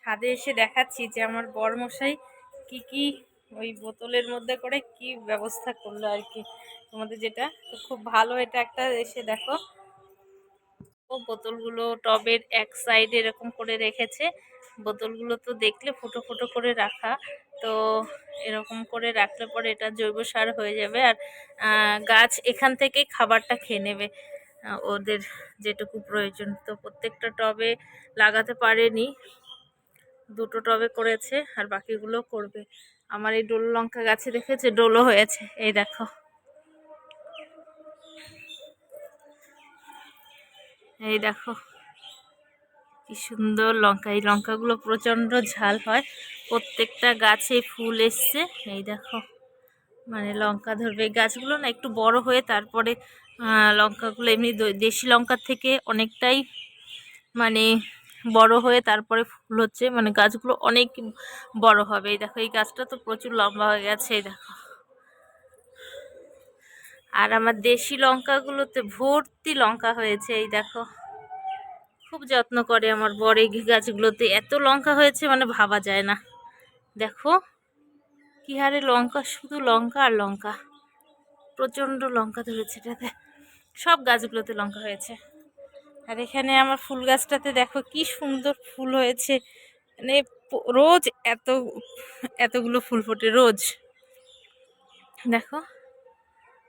ছাদে এসে দেখাচ্ছি যে আমার বরমশাই কি ওই বোতলের মধ্যে করে কি ব্যবস্থা করলো আর কি, তোমাদের যেটা তো খুব ভালো। এটা একটা এসে দেখো, ও বোতলগুলো টবের এক সাইডে এরকম করে রেখেছে। বোতলগুলো তো দেখলে ফুটো ফুটো করে রাখা, তো এরকম করে রাখলে পরে এটা জৈব সার হয়ে যাবে। আর গাছ এখান থেকেই খাবারটা খেয়ে নেবে, ওদের যেটুকু প্রয়োজন। তো প্রত্যেকটা টবে লাগাতে পারেনি, দুটো টবে করেছে আর বাকিগুলো করবে। আমার এই ডোল লঙ্কা গাছে দেখেছে ডোলও হয়েছে, এই দেখো, এই দেখো কি সুন্দর লঙ্কা। এই লঙ্কাগুলো প্রচণ্ড ঝাল হয়, প্রত্যেকটা গাছে ফুল এসছে। এই দেখো, মানে লঙ্কা ধরবে। এই গাছগুলো না একটু বড় হয়ে তারপরে লঙ্কাগুলো এমনি দেশি লঙ্কার থেকে অনেকটাই মানে বড় হয়ে তারপরে ফুল হচ্ছে, মানে গাছগুলো অনেক বড় হবে। এই দেখো, এই গাছটা তো প্রচুর লম্বা হয়ে গেছে, এই দেখো। আর আমার দেশি লঙ্কাগুলোতে ভর্তি লঙ্কা হয়েছে, এই দেখো। খুব যত্ন করে আমার বর এই গাছগুলোতে, এত লঙ্কা হয়েছে মানে ভাবা যায় না। দেখো কি হারে লঙ্কা, শুধু লঙ্কা আর লঙ্কা, প্রচণ্ড লঙ্কা ধরেছে এটাতে। সব গাছগুলোতে লঙ্কা হয়েছে। আর এখানে আমার ফুল গাছটাতে দেখো কি সুন্দর ফুল হয়েছে, মানে রোজ এতগুলো ফুল ফোটে রোজ। দেখো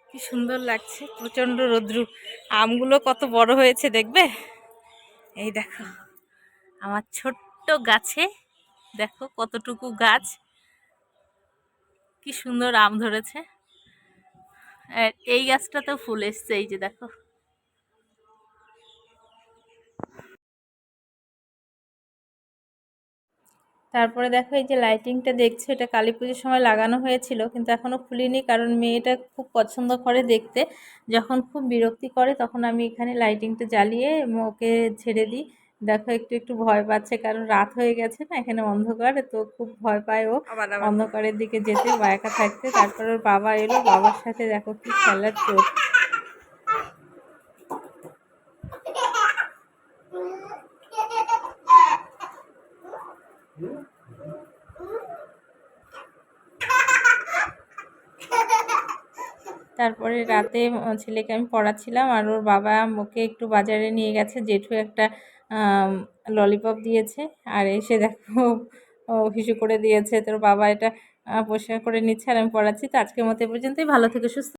কি সুন্দর লাগছে, প্রচণ্ড রৌদ্র। আমগুলো কত বড় হয়েছে দেখবে, এই দেখো আমার ছোট্ট গাছে, দেখো কতটুকু গাছ, কি সুন্দর আম ধরেছে। আর এই গাছটাতেও ফুল এসছে, এই যে দেখো। তারপরে দেখো এই যে লাইটিংটা দেখছো, এটা কালী পুজোর সময় লাগানো হয়েছিল, কিন্তু এখনো খুলিনি, কারণ মেয়েটা খুব পছন্দ করে দেখতে। যখন খুব বিরক্তি করে তখন আমি এখানে লাইটিংটা জ্বালিয়ে ওকে ছেড়ে দিই। দেখো একটু একটু ভয় পাচ্ছে, কারণ রাত হয়ে গেছে না, এখানে অন্ধকার, তো খুব ভয় পায় ও অন্ধকারের দিকে যেতে বা একা থাকতে। তারপর ওর বাবা এলো, বাবার সাথে দেখো কি খেলার চোখ। তারপরে রাতে ছেলেকে আমি পড়াচ্ছিলাম, আর ওর বাবা ওকে একটু বাজারে নিয়ে গেছে, জেঠু একটা ললিপপ দিয়েছে। আর এসে দেখো ও হিসু করে দিয়েছে, তোর বাবা এটা পরিষ্কার করে নিচ্ছে আর আমি পড়াচ্ছি। তো আজকের মতো এ পর্যন্তই, ভালো থেকে সুস্থ।